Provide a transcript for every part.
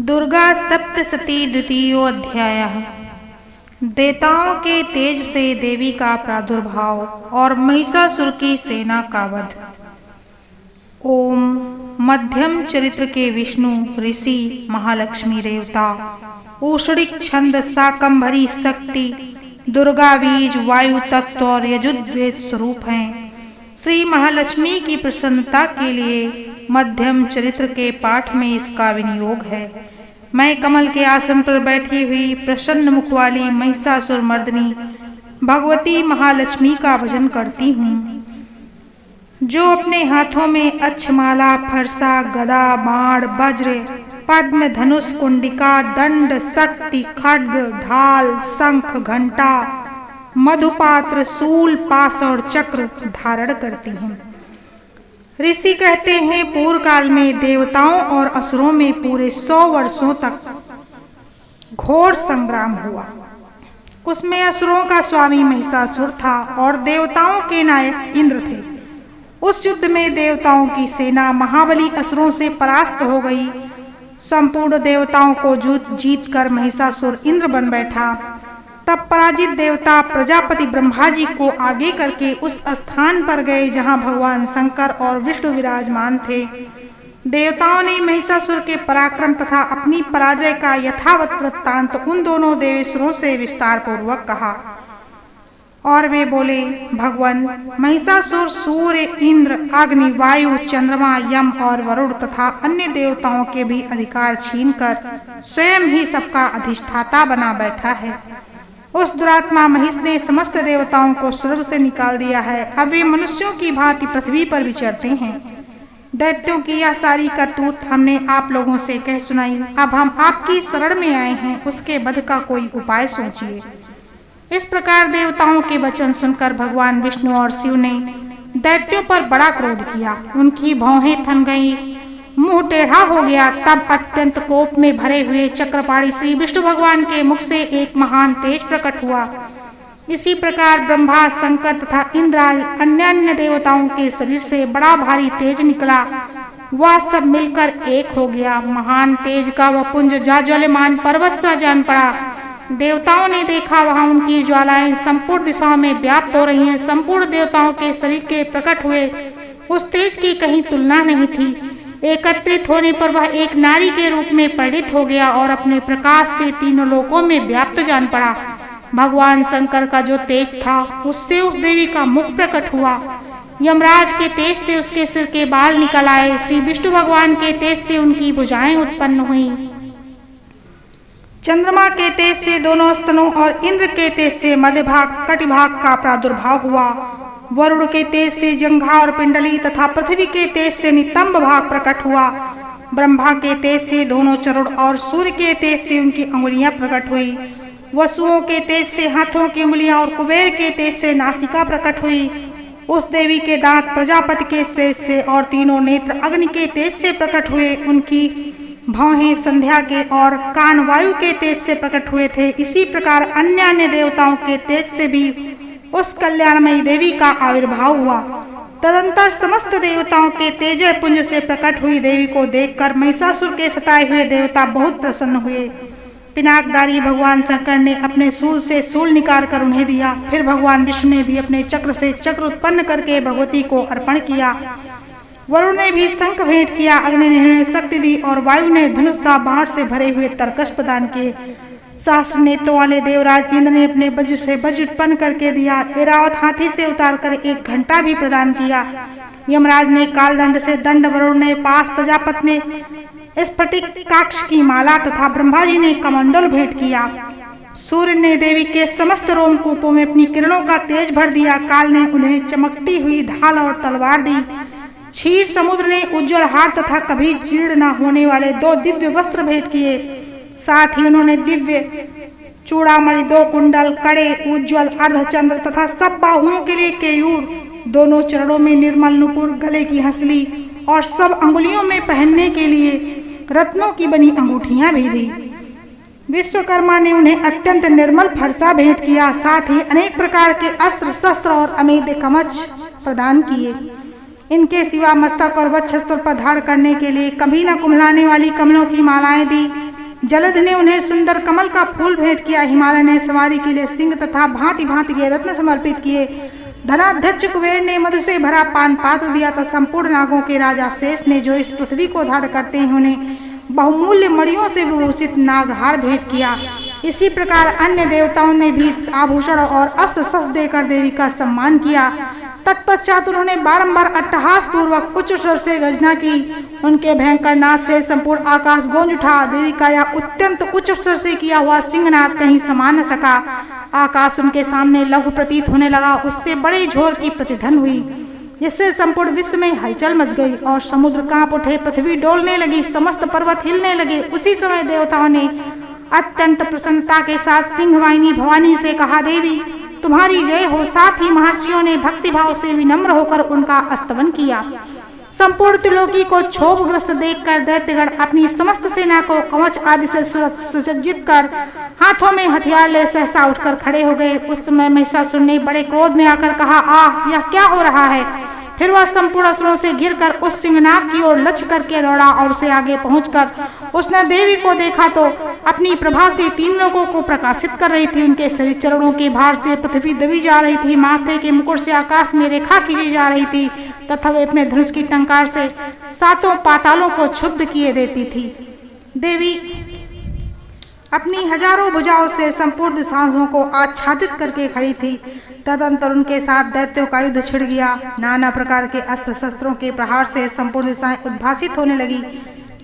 दुर्गा सप्तशती द्वितीयो अध्यायः। देवताओं के तेज से देवी का प्रादुर्भाव और महिषासुर की सेना का वध। ओम। मध्यम चरित्र के विष्णु ऋषि महालक्ष्मी देवता ऊषणिक छंद शाकंभरी शक्ति दुर्गा बीज वायु तत्व और यजुर्वेद स्वरूप हैं। श्री महालक्ष्मी की प्रसन्नता के लिए मध्यम चरित्र के पाठ में इसका विनियोग है। मैं कमल के आसन पर बैठी हुई प्रसन्न मुख वाली महिषासुर मर्दिनी भगवती महालक्ष्मी का भजन करती हूँ, जो अपने हाथों में अक्षमाला, फरसा, गदा, बाण, वज्र, पद्म, धनुष, कुंडिका, दंड, शक्ति, खड्ग, ढाल, शंख, घंटा, मधुपात्र, शूल, पाश और चक्र धारण करती हूँ। ऋषि कहते हैं, पूर्व काल में देवताओं और असुरों में पूरे 100 वर्षों तक घोर संग्राम हुआ। उसमें असुरों का स्वामी महिषासुर था और देवताओं के नायक इंद्र थे। उस युद्ध में देवताओं की सेना महाबली असुरों से परास्त हो गई। संपूर्ण देवताओं को जीत कर महिषासुर इंद्र बन बैठा। तब पराजित देवता प्रजापति ब्रह्मा जी को आगे करके उस स्थान पर गए जहां भगवान शंकर और विष्णु विराजमान थे। देवताओं ने महिषासुर के पराक्रम तथा अपनी पराजय का यथावत वृत्तांत उन दोनों देवेश्वरों से विस्तार पूर्वक कहा और वे बोले, भगवान, महिषासुर सूर्य, इंद्र, अग्नि, वायु, चंद्रमा, यम और वरुण तथा अन्य देवताओं के भी अधिकार छीनकर स्वयं ही सबका अधिष्ठाता बना बैठा है। उस दुरात्मा महिष ने समस्त देवताओं को स्वर्ग से निकाल दिया है। अब वे मनुष्यों की भांति पृथ्वी पर विचरते हैं। दैत्यों की यह सारी करतूत हमने आप लोगों से कह सुनाई। अब हम आपकी शरण में आए हैं, उसके वध का कोई उपाय सोचिए। इस प्रकार देवताओं के वचन सुनकर भगवान विष्णु और शिव ने दैत्यों पर बड़ा क्रोध किया। उनकी भौहें थम गई, मुंह टेढ़ा हो गया। तब अत्यंत कोप में भरे हुए चक्रपाणी श्री विष्णु भगवान के मुख से एक महान तेज प्रकट हुआ। इसी प्रकार ब्रह्मा, शंकर तथा इंद्र अन्य देवताओं के शरीर से बड़ा भारी तेज निकला। वह सब मिलकर एक हो गया। महान तेज का वह पुंज ज्वालायमान पर्वत सा जान पड़ा। देवताओं ने देखा, वहां उनकी ज्वालाएं संपूर्ण दिशाओं में व्याप्त हो रही हैं। संपूर्ण देवताओं के शरीर के प्रकट हुए उस तेज की कहीं तुलना नहीं थी। एकत्रित होने पर वह एक नारी के रूप में परिणित हो गया और अपने प्रकाश से तीनों लोकों में व्याप्त जान पड़ा। भगवान शंकर का जो तेज था, उससे उस देवी का मुख प्रकट हुआ। यमराज के तेज से उसके सिर के बाल निकल आए। श्री विष्णु भगवान के तेज से उनकी भुजाएं उत्पन्न हुई। चंद्रमा के तेज से दोनों स्तनों और इंद्र के तेज से मध्य भाग कटिभाग का प्रादुर्भाव हुआ। वरुण के तेज से जंघा और पिंडली तथा पृथ्वी के तेज से नितंब भाग प्रकट हुआ। ब्रह्मा के तेज से दोनों चरण और सूर्य के तेज से उनकी अंगुलियां प्रकट हुई। वसुओं के तेज से हाथों की उंगलियां और कुबेर के तेज से नासिका प्रकट हुई। उस देवी के दांत प्रजापति के तेज से और तीनों नेत्र अग्नि के तेज से प्रकट हुए। उनकी भौहें संध्या के और कान वायु के तेज से प्रकट हुए थे। इसी प्रकार अन्य देवताओं के तेज से भी उस कल्याणमयी देवी का आविर्भाव हुआ। तदंतर समस्त देवताओं के तेजः पुंज से प्रकट हुई देवी को देखकर महिषासुर के सताए हुए देवता बहुत प्रसन्न हुए। पिनाकधारी भगवान शंकर ने अपने शूल से शूल निकाल कर उन्हें दिया। फिर भगवान विष्णु ने भी अपने चक्र से चक्र उत्पन्न करके भगवती को अर्पण किया। वरुण ने भी शंख भेंट किया, अग्नि ने शक्ति दी और वायु ने धनुष बाण से भरे हुए तरकश प्रदान किए। सहस्र नेत्रों वाले देवराज इंद्र ने अपने वज्र से वज्र उत्पन्न करके दिया। ऐरावत हाथी से उतारकर एक घंटा भी प्रदान किया। यमराज ने कालदंड से दंड, वरुण ने पास, प्रजापति ने स्फटिक काक्ष की माला तथा ब्रह्मा जी ने कमंडल भेंट किया। सूर्य ने देवी के समस्त रोमकूपों में अपनी किरणों का तेज भर दिया। काल ने उन्हें चमकती हुई ढाल और तलवार दी। क्षीर समुद्र ने उज्ज्वल हार तथा कभी जीर्ण न होने वाले 2 दिव्य वस्त्र भेंट किए। साथ ही उन्होंने दिव्य चूड़ामणि, 2 कुंडल, कड़े, उज्ज्वल अर्धचंद्र तथा सब बाहुओं के लिए केयूर, दोनों चरणों में निर्मल नुपुर, गले की हंसली और सब अंगुलियों में पहनने के लिए रत्नों की बनी अंगूठियां भी दी। विश्वकर्मा ने उन्हें अत्यंत निर्मल फरसा भेंट किया। साथ ही अनेक प्रकार के अस्त्र शस्त्र और अमेध्य कवच प्रदान किए। इनके सिवा मस्तक और वक्षस्थल पर धारण करने के लिए कभी न कुम्हलाने वाली कमलों की मालाएं दी। जलध ने उन्हें सुंदर कमल का फूल भेंट किया। हिमालय ने सवारी के लिए सिंह तथा भांति भांति के रत्न समर्पित किए। धनाध्यक्ष कुबेर ने मधु से भरा पान पात्र दिया। तथा संपूर्ण नागों के राजा शेष ने, जो इस पृथ्वी को धारण करते हैं, उन्हें बहुमूल्य मणियों से विभूषित नागहार भेंट किया। इसी प्रकार अन्य देवताओं ने भी आभूषण और अस्त्र शस्त्र देकर देवी का सम्मान किया। तत्पश्चात उन्होंने बारंबार अट्टहास पूर्वक उच्च स्वर से गर्जना की। उनके भयंकर नाद से संपूर्ण आकाश गूंज उठा। देवी का यह अत्यंत उच्च स्वर से किया हुआ सिंहनाद कहीं समा न सका। आकाश उनके सामने लघु प्रतीत होने लगा। उससे बड़े झोर की प्रतिध्वनि हुई, जिससे संपूर्ण विश्व में हलचल मच गई और समुद्र कांप उठे, पृथ्वी डोलने लगी, समस्त पर्वत हिलने लगे। उसी समय देवताओं ने अत्यंत प्रसन्नता के साथ सिंहवाहिनी भवानी से कहा, देवी तुम्हारी जय हो। साथ ही महर्षियों ने भक्तिभाव से विनम्र होकर उनका स्तवन किया। संपूर्ण त्रिलोकी को क्षोभग्रस्त देखकर दैत्यगण अपनी समस्त सेना को कवच आदि से सुसज्जित कर हाथों में हथियार ले सहसा उठकर खड़े हो गए। उस समय महिषासुर ने बड़े क्रोध में आकर कहा, आह, यह क्या हो रहा है। फिर वह संपूर्ण असुरों से घिरकर उस सिंहनाद की ओर लक्ष्य करके दौड़ा और उसे आगे पहुंचकर उसने देवी को देखा तो अपनी प्रभा से तीन लोगों को प्रकाशित कर रही थी। उनके शरीर चरणों के भार से पृथ्वी दबी जा रही थी, माथे के मुकुट से आकाश में रेखा खींची जा रही थी तथा वे अपने धनुष की टंकार से सातों पातालों को क्षुब्ध किए देती थी। देवी अपनी हजारों भुजाओं से संपूर्ण दिशाओं को आच्छादित करके खड़ी थी। तदंतर उनके साथ दैत्यों का युद्ध छिड़ गया। नाना प्रकार के अस्त्र शस्त्रों के प्रहार से संपूर्ण दिशाएं उद्भासित होने लगी।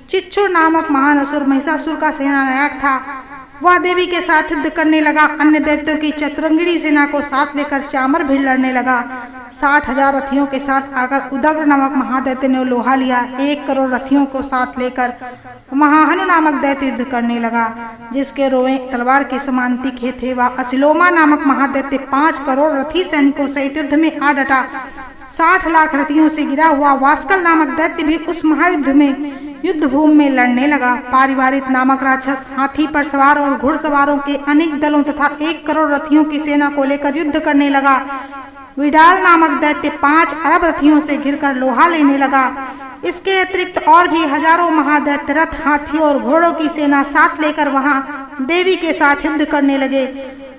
चिच्छुर नामक महान असुर महिषासुर का सेनानायक था। वह देवी के साथ युद्ध करने लगा। अन्य दैत्यों की चतुरंगिणी सेना को साथ लेकर चामर भिड़ लड़ने लगा। 60,000 रथियों के साथ आकर उदग्र नामक महादैत्य ने लोहा लिया। 1 करोड़ रथियों को साथ लेकर महाहनु नामक दैत्य युद्ध करने लगा, जिसके रोए तलवार के समान तीखे थे। वह असिलोमा नामक महादैत्य 5 करोड़ रथी सैनिकों सहित युद्ध में आ डटा। 60 लाख रथियों से गिरा हुआ वास्कल नामक दैत्य भी उस महायुद्ध में युद्ध भूमि में लड़ने लगा। पारिवारिक नामक राक्षस हाथी पर सवार और घुड़सवारों के अनेक दलों तथा 1 करोड़ रथियों की सेना को लेकर युद्ध करने लगा। विडाल नामक दैत्य 5 अरब रथियों से घिरकर लोहा लेने लगा। इसके अतिरिक्त और भी हजारों महादैत्य रथ, हाथी और घोड़ों की सेना साथ लेकर वहां देवी के साथ युद्ध करने लगे।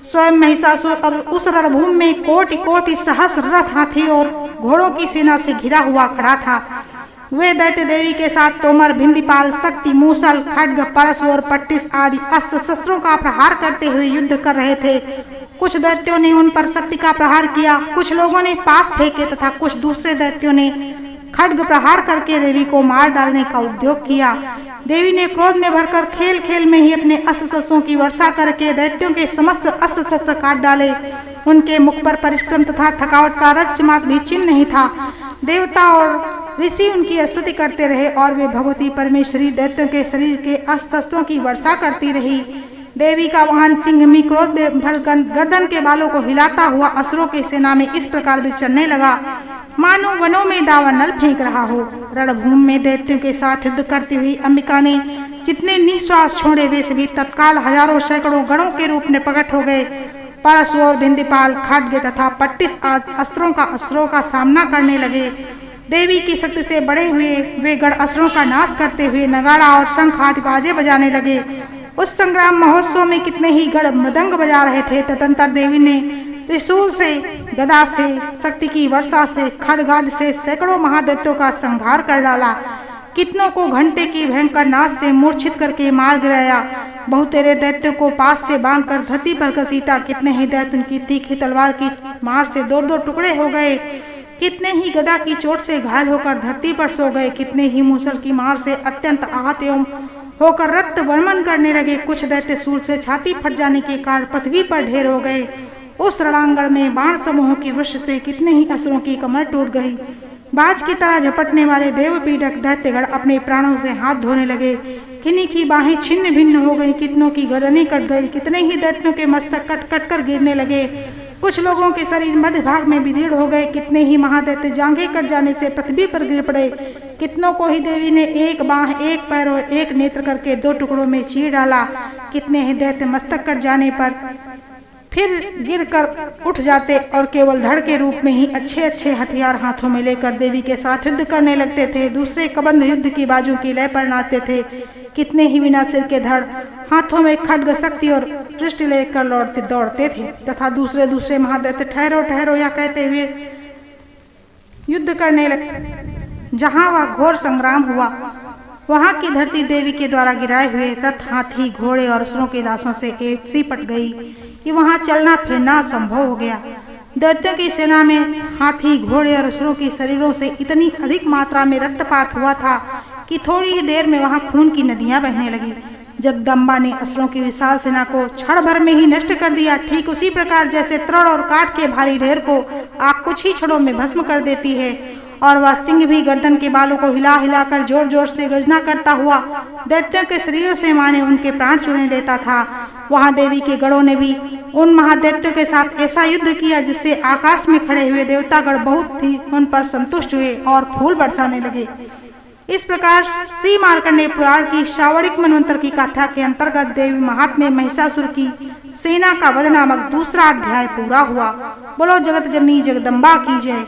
स्वयं महिषासुर उस रणभूमि में कोटि कोटि सहस्र रथ, हाथी और घोड़ों की सेना से घिरा हुआ खड़ा था। वे दैत्य देवी के साथ तोमर, भिंदीपाल, शक्ति, मूसल, खड्ग, परशु और पट्टिस आदि अस्त्र शस्त्रों का प्रहार करते हुए युद्ध कर रहे थे। कुछ दैत्यों ने उन पर शक्ति का प्रहार किया, कुछ लोगों ने पास फेंके तथा कुछ दूसरे दैत्यों ने खड्ग प्रहार करके देवी को मार डालने का उद्योग किया। देवी ने क्रोध में भरकर खेल खेल में ही अपने अस्त्र शस्त्रों की वर्षा करके दैत्यों के समस्त अस्त्र शस्त्र काट डाले। उनके मुख पर परिश्रम तथा थकावट का रज्जुमात्र भी चिन्ह नहीं था। देवता और ऋषि उनकी स्तुति करते रहे और वे भगवती परमेश्वरी दैत्यों के शरीर के अस्त्र शस्त्रों की वर्षा करती रही। देवी का वाहन सिंहमी क्रोध में भरकर गर्दन के बालों को हिलाता हुआ असुरों की सेना में इस प्रकार विचरने लगा, मानो वनों में दावानल फेंक रहा हो। रणभूमि में दैत्यों के साथ युद्ध करती हुई अंबिका ने जितने निश्वास छोड़े वे सभी तत्काल हजारों सैकड़ों गणों के रूप में प्रकट हो गए। परशु और भिंदीपाल, खड्ग तथा पट्टिस आदि अस्त्रों का सामना करने लगे। देवी की शक्ति से बड़े हुए वे गण असुरों का नाश करते हुए नगाड़ा और शंख आदि बाजे बजाने लगे। उस संग्राम महोत्सव में कितने ही गण मृदंग बजा रहे थे। तदंतर देवी ने त्रिशूल से, गदा से, शक्ति की वर्षा से, खड्ग आदि से सैकड़ों महादैत्यों का संहार कर डाला। कितनों को घंटे की भयंकर नाद से मूर्छित करके मार गिराया। बहुतेरे दैत्यों को पास से बांधकर धरती पर घसीटा। कितने ही दैत्य उनकी तीखी तलवार की मार से 2-2 टुकड़े हो गए। कितने ही गदा की चोट से घायल होकर धरती पर सो गए। कितने ही मूसल की मार से अत्यंत आहत एवं होकर रक्त वर्मन करने लगे। कुछ दैत्य सूल से छाती फट जाने के कारण पृथ्वी पर ढेर हो गए। उस रणांगण में बाण समूहों की वृष्टि से कितने ही असुरों की कमर टूट गई। बाज की तरह झपटने वाले देवपीड़क दैत्यगण अपने प्राणों से हाथ धोने लगे। किन्हीं की बाहें छिन्न भिन्न हो गई, कितनों की गर्दनें कट गई। कितने ही दैत्यों के मस्तक कट कट कर गिरने लगे। कुछ लोगों के शरीर मध्य भाग में विदीर्ण हो गए। कितने ही महादैत्य जांघें कट जाने से पृथ्वी पर गिर पड़े। कितनों को ही देवी ने 1 बांह, 1 पैर और 1 नेत्र करके 2 टुकड़ों में चीर डाला। कितने ही दैत्य मस्तक कट जाने पर फिर गिरकर उठ जाते और केवल धड़ के रूप में ही अच्छे अच्छे हथियार हाथों में लेकर देवी के साथ युद्ध करने लगते थे। दूसरे कबंध युद्ध की बाजू की लय पर नाचते थे। कितने ही बिना सिर के धड़ हाथों में खड्ग शक्ति और दृष्टि लेकर दौड़ते थे तथा दूसरे महादैत्य ठहरो ठहरो या कहते हुए युद्ध करने लगे। जहां वह घोर संग्राम हुआ वहां की धरती देवी के द्वारा गिराए हुए रथ, हाथी, घोड़े और असुरों की लाशों से ऐसी पट गई कि वहां चलना फिरना असंभव हो गया। दैत्यों की सेना में हाथी, घोड़े और असुरों के शरीरों से इतनी अधिक मात्रा में रक्तपात हुआ था कि थोड़ी ही देर में वहां खून की नदियां बहने लगी। जगदम्बा ने असुरों की विशाल सेना को क्षण भर में ही नष्ट कर दिया, ठीक उसी प्रकार जैसे तृण और काठ के भारी ढेर को आग कुछ ही क्षणों में भस्म कर देती है। और वह सिंह भी गर्दन के बालों को हिला हिलाकर जोर जोर से गर्जना करता हुआ दैत्यों के शरीरों से माने उनके प्राण चुन लेता था। वहां देवी के गणों ने भी उन महादैत्यों के साथ ऐसा युद्ध किया जिससे आकाश में खड़े हुए देवतागण बहुत ही उन पर संतुष्ट हुए और फूल बरसाने लगे। इस प्रकार श्री मार्कंडेय पुराण की श्रावणिक मनवंतर की कथा के अंतर्गत देवी महात्म्य महिषासुर की सेना का वध नामक दूसरा अध्याय पूरा हुआ। बोलो जगत जननी जगदम्बा की जय।